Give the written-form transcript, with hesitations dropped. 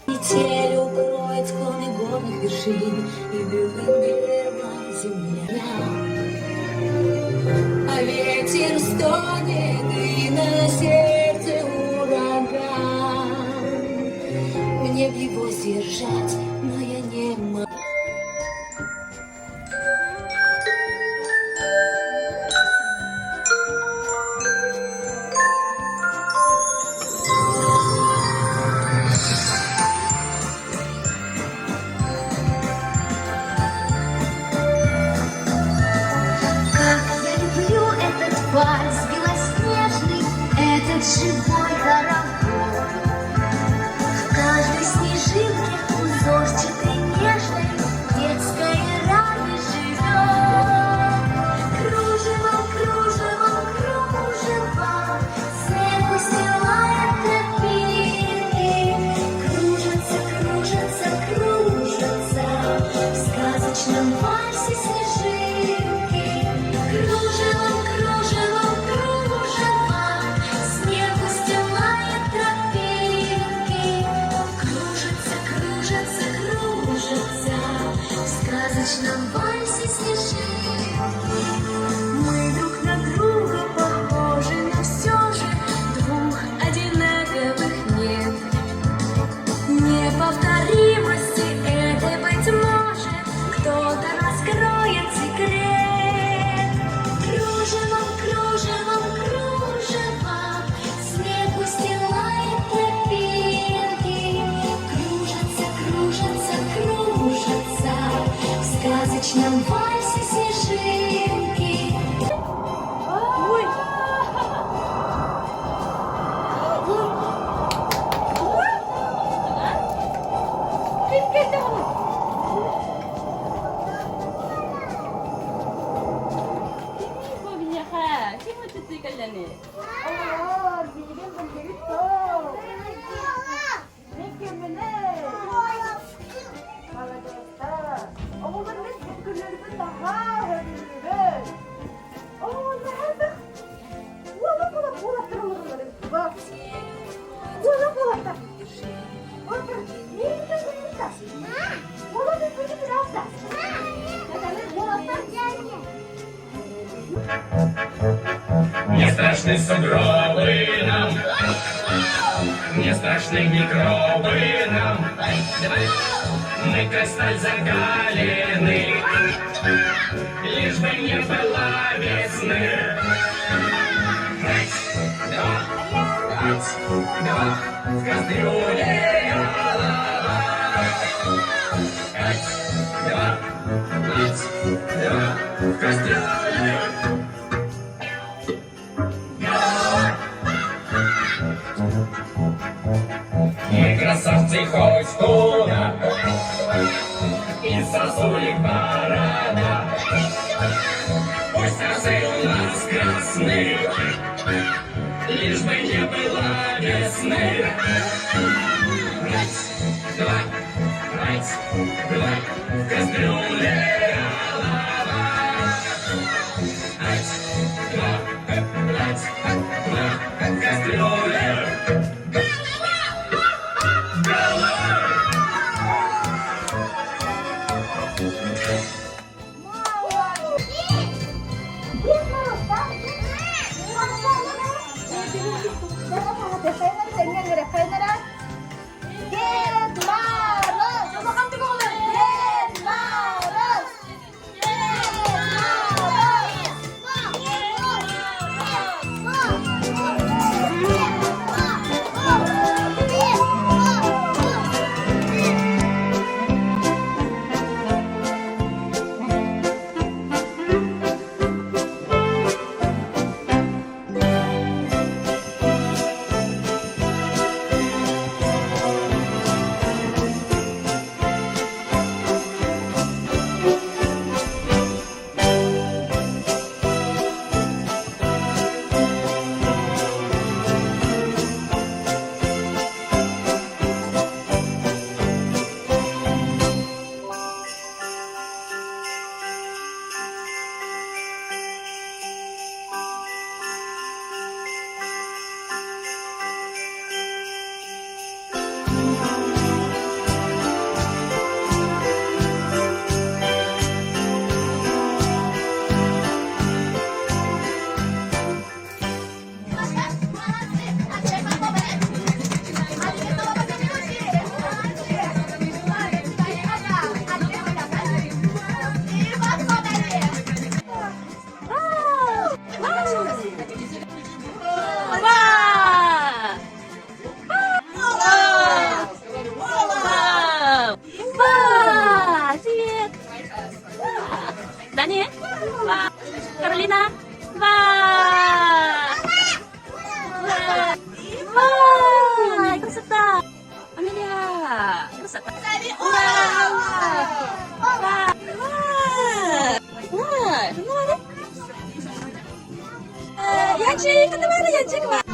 Метель укроет склоны горных вершин, и белым белела земля. А ветер стонет, и на сердце ураган. Мне б его сдержать, но я не могу. Вальс белоснежный, этот живой хоровод. В каждой снежинке узорчатой нежной детская радость живет. Кружево, кружево, кружево, снег устилает тропинки. Кружатся, кружатся, кружатся в сказочном вальсе снежинки. Кружево, в сказочном вальсе снежинки. Мы друг на друга похожи, но все же двух одинаковых нет. Неповторимости это, быть может, кто-то раскроет секрет. Кружевом, кружевом, кружевом снег устилает тропинки. Кружатся, кружатся, кружатся в сказочном вальсе снежинки. Ой! Не страшны сугробы нам, не страшны микробы нам. Мы как сталь закалены, лишь бы не было весны. Раз, два, в кастрюле голова. Раз, два, в кастрюле. Мы красавцы хоть куда, и сосулек борода. Пусть разы у нас красны, лишь бы не было весны. Раз, два, в кастрюле голова. Раз, два, в кастрюле. Yeah. красота. Янчик, давай, Янчик,